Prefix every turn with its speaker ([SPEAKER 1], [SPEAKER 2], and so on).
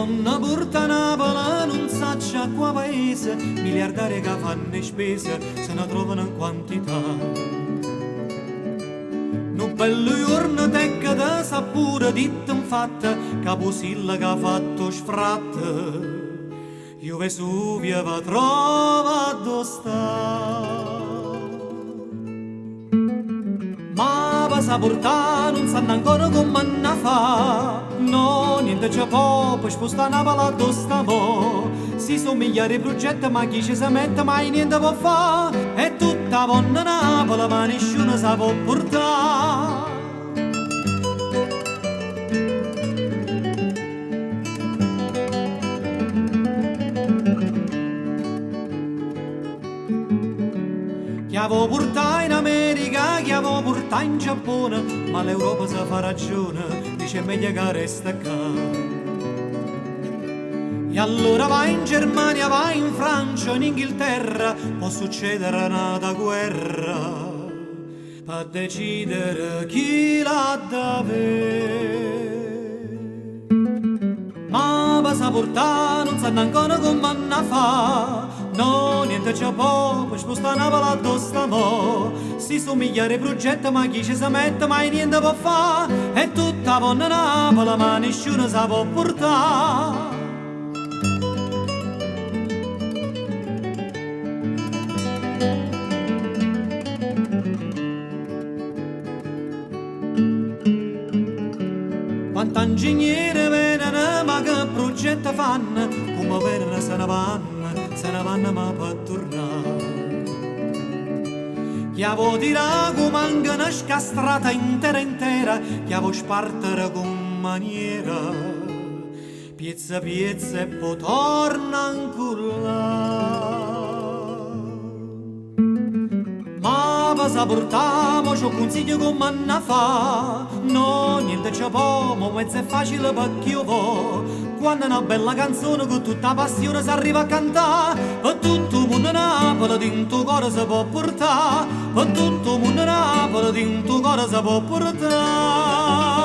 [SPEAKER 1] non porta Napoli non saccia qua paese, miliardari che fanno spese se ne trovano in quantità. Un bello giorno tecca da sapore ditto infatti Capusilla che ha fatto sfratto io Vesuvio va trovato sta. Ma va sa portare non sanno ancora come ne fa. No, niente c'è può per spostare Napoli addosso sta mo. Si sono migliaia di progetti ma chi ci si mette mai niente può fare. E tutta buona Napoli ma nessuno sa può portare. Chi avevo portato in America, chi avevo portato in Giappone, ma l'Europa sa fa ragione, dice meglio che resta qua. E allora vai in Germania, vai in Francia, in Inghilterra, può succedere una guerra, per decidere chi l'ha da avere. Ma va sa portare, non sanno ancora come ne fa. No, niente c'è può, per spostare Napoli addosso mo. Si sono migliaia di progetti ma chi ci si mette mai niente può fare. E tutta buona Napoli ma nessuno sa può portare. Quanti ingegneri vengono ma che progetti fanno, come vengono se ne vanno ma per tornare. Chi avevo tirato come anche una scastrata intera, chi avevo spartere con maniera, piezza e poi torna ancora. Ma va sa portamo, c'ho consiglio come ne fa. No, niente c'è può, ma mezzo è facile perché io vo. Quando una bella canzone con tutta passione si arriva a cantare, per tutto il mondo Napoli dentro cuore si può portare, per tutto il mondo Napoli dentro cuore si può portare.